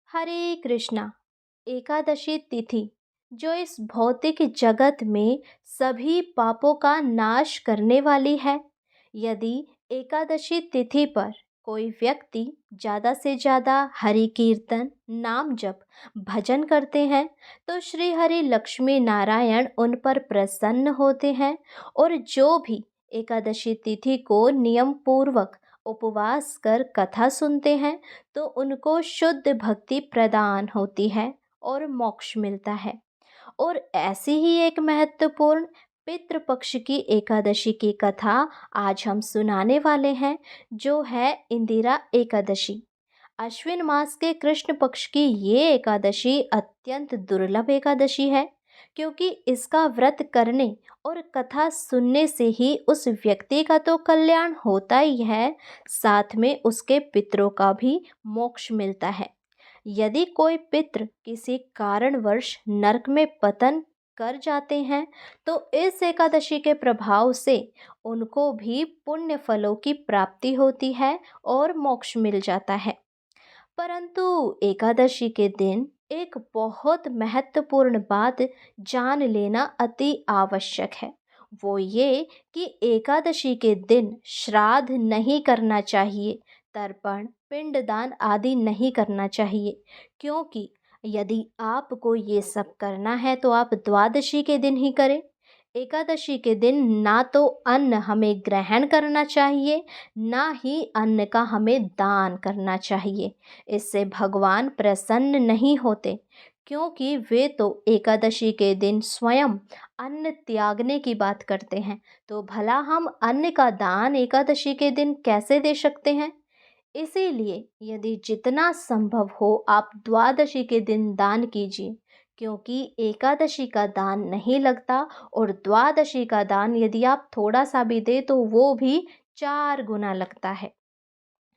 हरे कृष्णा। एकादशी तिथि जो इस भौतिक जगत में सभी पापों का नाश करने वाली है। यदि एकादशी तिथि पर कोई व्यक्ति ज़्यादा से ज़्यादा हरि कीर्तन नाम जप भजन करते हैं तो श्री हरि लक्ष्मी नारायण उन पर प्रसन्न होते हैं। और जो भी एकादशी तिथि को नियम पूर्वक उपवास कर कथा सुनते हैं तो उनको शुद्ध भक्ति प्रदान होती है और मोक्ष मिलता है। और ऐसी ही एक महत्वपूर्ण पितृपक्ष की एकादशी की कथा आज हम सुनाने वाले हैं, जो है इंदिरा एकादशी। अश्विन मास के कृष्ण पक्ष की ये एकादशी अत्यंत दुर्लभ एकादशी है, क्योंकि इसका व्रत करने और कथा सुनने से ही उस व्यक्ति का तो कल्याण होता ही है, साथ में उसके पितरों का भी मोक्ष मिलता है। यदि कोई पितृ किसी कारणवश नरक में पतन कर जाते हैं तो इस एकादशी के प्रभाव से उनको भी पुण्य फलों की प्राप्ति होती है और मोक्ष मिल जाता है। परंतु एकादशी के दिन एक बहुत महत्वपूर्ण बात जान लेना अति आवश्यक है। वो ये कि एकादशी के दिन श्राद्ध नहीं करना चाहिए, तर्पण पिंडदान आदि नहीं करना चाहिए, क्योंकि यदि आपको ये सब करना है तो आप द्वादशी के दिन ही करें। एकादशी के दिन ना तो अन्न हमें ग्रहण करना चाहिए, ना ही अन्न का हमें दान करना चाहिए। इससे भगवान प्रसन्न नहीं होते, क्योंकि वे तो एकादशी के दिन स्वयं अन्न त्यागने की बात करते हैं। तो भला हम अन्न का दान एकादशी के दिन कैसे दे सकते हैं। इसीलिए यदि जितना संभव हो आप द्वादशी के दिन दान कीजिए, क्योंकि एकादशी का दान नहीं लगता। और द्वादशी का दान यदि आप थोड़ा सा भी दे तो वो भी 4 गुना लगता है।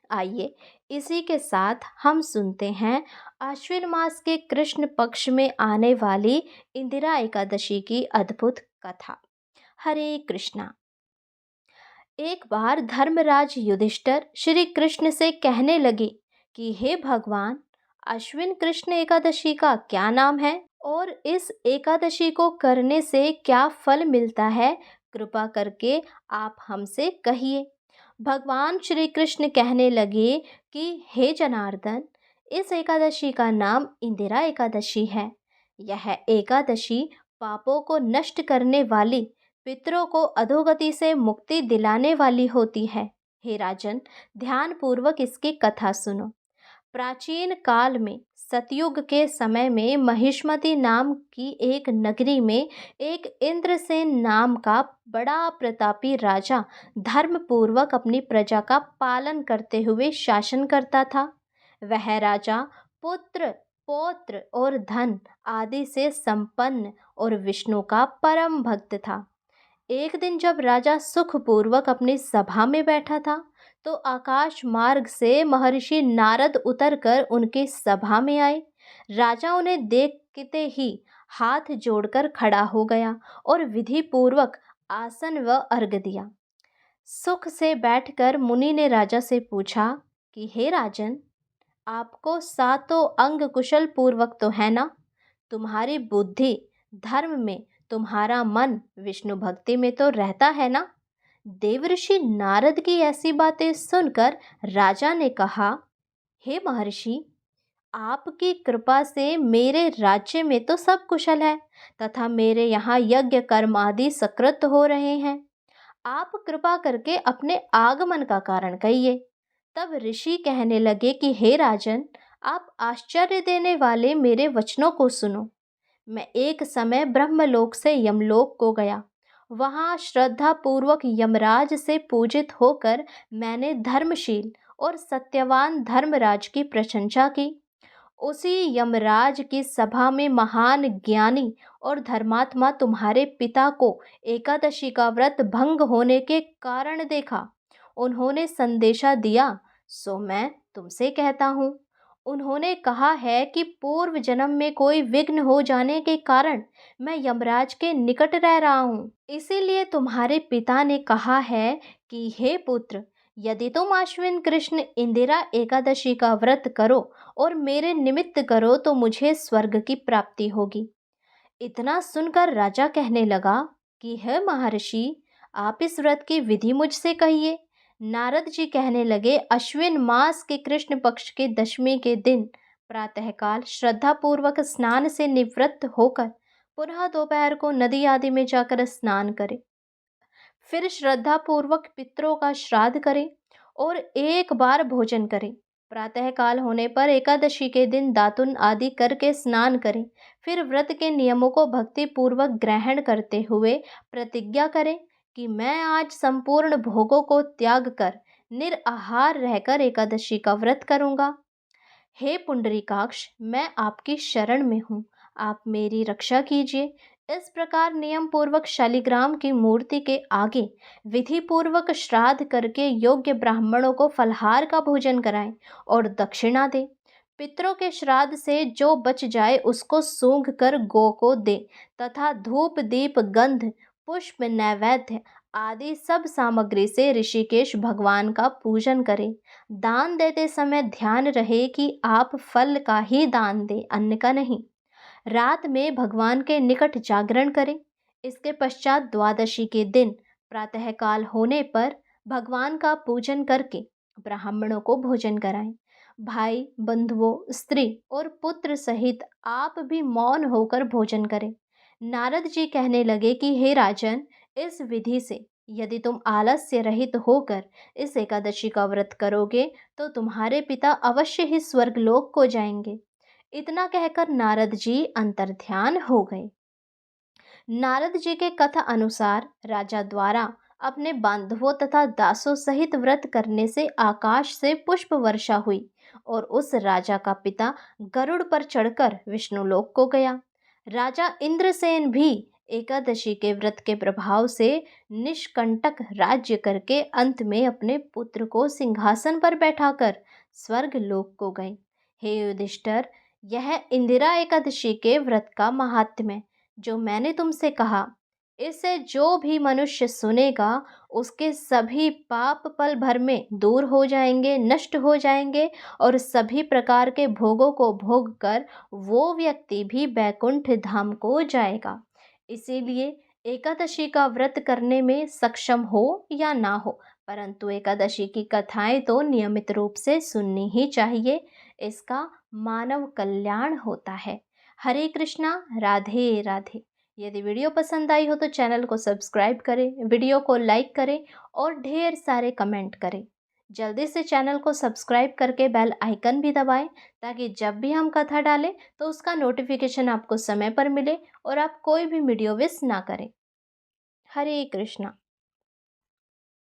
आइए इसी के साथ हम सुनते हैं आश्विन मास के कृष्ण पक्ष में आने वाली इंदिरा एकादशी की अद्भुत कथा। हरे कृष्णा। एक बार धर्मराज युधिष्ठिर श्री कृष्ण से कहने लगे कि हे भगवान, अश्विन कृष्ण एकादशी का क्या नाम है और इस एकादशी को करने से क्या फल मिलता है, कृपा करके आप हमसे कहिए। भगवान श्री कृष्ण कहने लगे कि हे जनार्दन, इस एकादशी का नाम इंदिरा एकादशी है। यह एकादशी पापों को नष्ट करने वाली, पितरों को अधोगति से मुक्ति दिलाने वाली होती है। हे राजन, ध्यान पूर्वक इसकी कथा सुनो। प्राचीन काल में सतयुग के समय में महिष्मति नाम की एक नगरी में एक इंद्रसेन नाम का बड़ा प्रतापी राजा धर्म पूर्वक अपनी प्रजा का पालन करते हुए शासन करता था। वह राजा पुत्र पौत्र और धन आदि से संपन्न और विष्णु का परम भक्त था। एक दिन जब राजा सुखपूर्वक अपनी सभा में बैठा था तो आकाश मार्ग से महर्षि नारद उतरकर उनकी सभा में आए। राजा उन्हें देखते ही हाथ जोड़कर खड़ा हो गया और विधि पूर्वक आसन व अर्घ दिया। सुख से बैठकर मुनि ने राजा से पूछा कि हे राजन, आपको सातों अंग कुशल पूर्वक तो है ना? तुम्हारी बुद्धि धर्म में, तुम्हारा मन विष्णु भक्ति में तो रहता है ना? देवऋषि नारद की ऐसी बातें सुनकर राजा ने कहा, हे महर्षि, आपकी कृपा से मेरे राज्य में तो सब कुशल है तथा मेरे यहाँ यज्ञ कर्म आदि सकृत हो रहे हैं। आप कृपा करके अपने आगमन का कारण कहिए। तब ऋषि कहने लगे कि हे राजन, आप आश्चर्य देने वाले मेरे वचनों को सुनो। मैं एक समय ब्रह्मलोक से यमलोक को गया। वहाँ श्रद्धा पूर्वक यमराज से पूजित होकर मैंने धर्मशील और सत्यवान धर्मराज की प्रशंसा की। उसी यमराज की सभा में महान ज्ञानी और धर्मात्मा तुम्हारे पिता को एकादशी का व्रत भंग होने के कारण देखा। उन्होंने संदेशा दिया, सो मैं तुमसे कहता हूँ। उन्होंने कहा है कि पूर्व जन्म में कोई विघ्न हो जाने के कारण मैं यमराज के निकट रह रहा हूँ। इसीलिए तुम्हारे पिता ने कहा है कि हे पुत्र, यदि तुम आश्विन कृष्ण इंदिरा एकादशी का व्रत करो और मेरे निमित्त करो तो मुझे स्वर्ग की प्राप्ति होगी। इतना सुनकर राजा कहने लगा कि हे महर्षि, आप इस व्रत की विधि मुझसे कहिए। नारद जी कहने लगे, अश्विन मास के कृष्ण पक्ष के दशमी के दिन प्रातःकाल श्रद्धा पूर्वक स्नान से निवृत्त होकर पुनः दोपहर को नदी आदि में जाकर स्नान करें। फिर श्रद्धा पूर्वक पितरों का श्राद्ध करें और एक बार भोजन करें। प्रातःकाल होने पर एकादशी के दिन दातुन आदि करके स्नान करें। फिर व्रत के नियमों को भक्ति पूर्वक ग्रहण करते हुए प्रतिज्ञा करें कि मैं आज संपूर्ण भोगों को त्याग कर निराहार रहकर एकादशी का व्रत करूंगा। हे पुंडरीकाक्ष, मैं आपकी शरण में हूँ, आप मेरी रक्षा कीजिए। इस प्रकार नियम पूर्वक शालिग्राम की मूर्ति के आगे विधि पूर्वक श्राद्ध करके योग्य ब्राह्मणों को फलहार का भोजन कराएं और दक्षिणा दें। पितरों के श्राद्ध से जो बच जाए उसको सूंघ कर गौ को दे तथा धूप दीप गंध पुष्प नैवेद्य आदि सब सामग्री से ऋषिकेश भगवान का पूजन करें। दान देते समय ध्यान रहे कि आप फल का ही दान दें, अन्न का नहीं। रात में भगवान के निकट जागरण करें। इसके पश्चात द्वादशी के दिन प्रातःकाल होने पर भगवान का पूजन करके ब्राह्मणों को भोजन कराएं। भाई बंधुओं स्त्री और पुत्र सहित आप भी मौन होकर भोजन करें। नारद जी कहने लगे कि हे राजन, इस विधि से यदि तुम आलस्य रहित होकर इस एकादशी का व्रत करोगे तो तुम्हारे पिता अवश्य ही स्वर्गलोक को जाएंगे। इतना कहकर नारद जी अंतर्ध्यान हो गए। नारद जी के कथा अनुसार राजा द्वारा अपने बांधवों तथा दासों सहित व्रत करने से आकाश से पुष्प वर्षा हुई और उस राजा का पिता गरुड़ पर चढ़कर विष्णुलोक को गया। राजा इंद्रसेन भी एकादशी के व्रत के प्रभाव से निष्कंटक राज्य करके अंत में अपने पुत्र को सिंहासन पर बैठाकर स्वर्ग लोक को गए। हे युधिष्ठिर, यह इंदिरा एकादशी के व्रत का महात्म्य जो मैंने तुमसे कहा, इसे जो भी मनुष्य सुनेगा उसके सभी पाप पल भर में दूर हो जाएंगे, नष्ट हो जाएंगे और सभी प्रकार के भोगों को भोग कर वो व्यक्ति भी बैकुंठ धाम को जाएगा। इसीलिए एकादशी का व्रत करने में सक्षम हो या ना हो, परंतु एकादशी की कथाएं तो नियमित रूप से सुननी ही चाहिए। इसका मानव कल्याण होता है। हरे कृष्णा, राधे राधे। यदि वीडियो पसंद आई हो तो चैनल को सब्सक्राइब करें, वीडियो को लाइक करें और ढेर सारे कमेंट करें। जल्दी से चैनल को सब्सक्राइब करके बेल आइकन भी दबाएं ताकि जब भी हम कथा डालें तो उसका नोटिफिकेशन आपको समय पर मिले और आप कोई भी वीडियो मिस ना करें। हरे कृष्णा।